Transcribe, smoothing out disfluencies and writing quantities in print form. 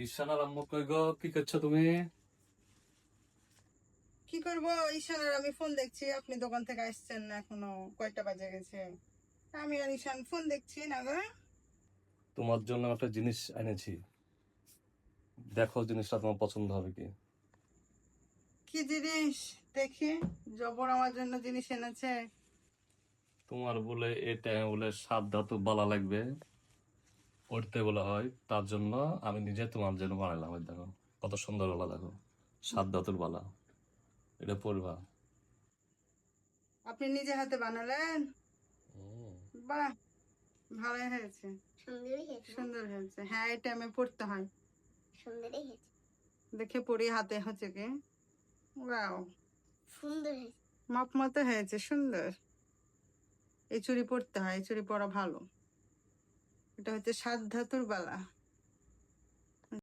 ঈশানার আম্মু কই গো, কি করছো তুমি? কি করবো? ঈশানের আমি ফোন দেখছি, আপনি দোকান থেকে আসছেন না এখনো, কয়টা বাজে গেছে? আমি আর ঈশান ফোন দেখছি না গো। তোমার জন্য একটা জিনিস এনেছি, দেখো জিনিসটা তোমার পছন্দ হবে কি। কি জিনিস? দেখি। জবর আমার জন্য জিনিস এনেছে। তোমার বলে এই টাইমে বলে 7 ধাতু বালা লাগবে, পড়তে বলা হয়, তার জন্য আমি নিজে তোমার জন্য বানালাম। ওই দেখো কত সুন্দর বালা, দেখো 7 ধাতুর বালা, এটা পড়বা। আপনি নিজে হাতে বানালেন? বাহ, ভালোই হয়েছে। সুন্দরই হয়েছে না? সুন্দর হয়েছে, হ্যাঁ এটা আমি পড়তে হয়। সুন্দরই হয়েছে। দেখে পড়ি হাতে হচ্ছে কি। ওয়াও, সুন্দর হয়েছে। মাপ মতো হয়েছে, সুন্দর। এই চুড়ি পড়তে হয়, এই চুড়ি পরা ভালো। এটা হচ্ছে 7 ধাতুর বালা।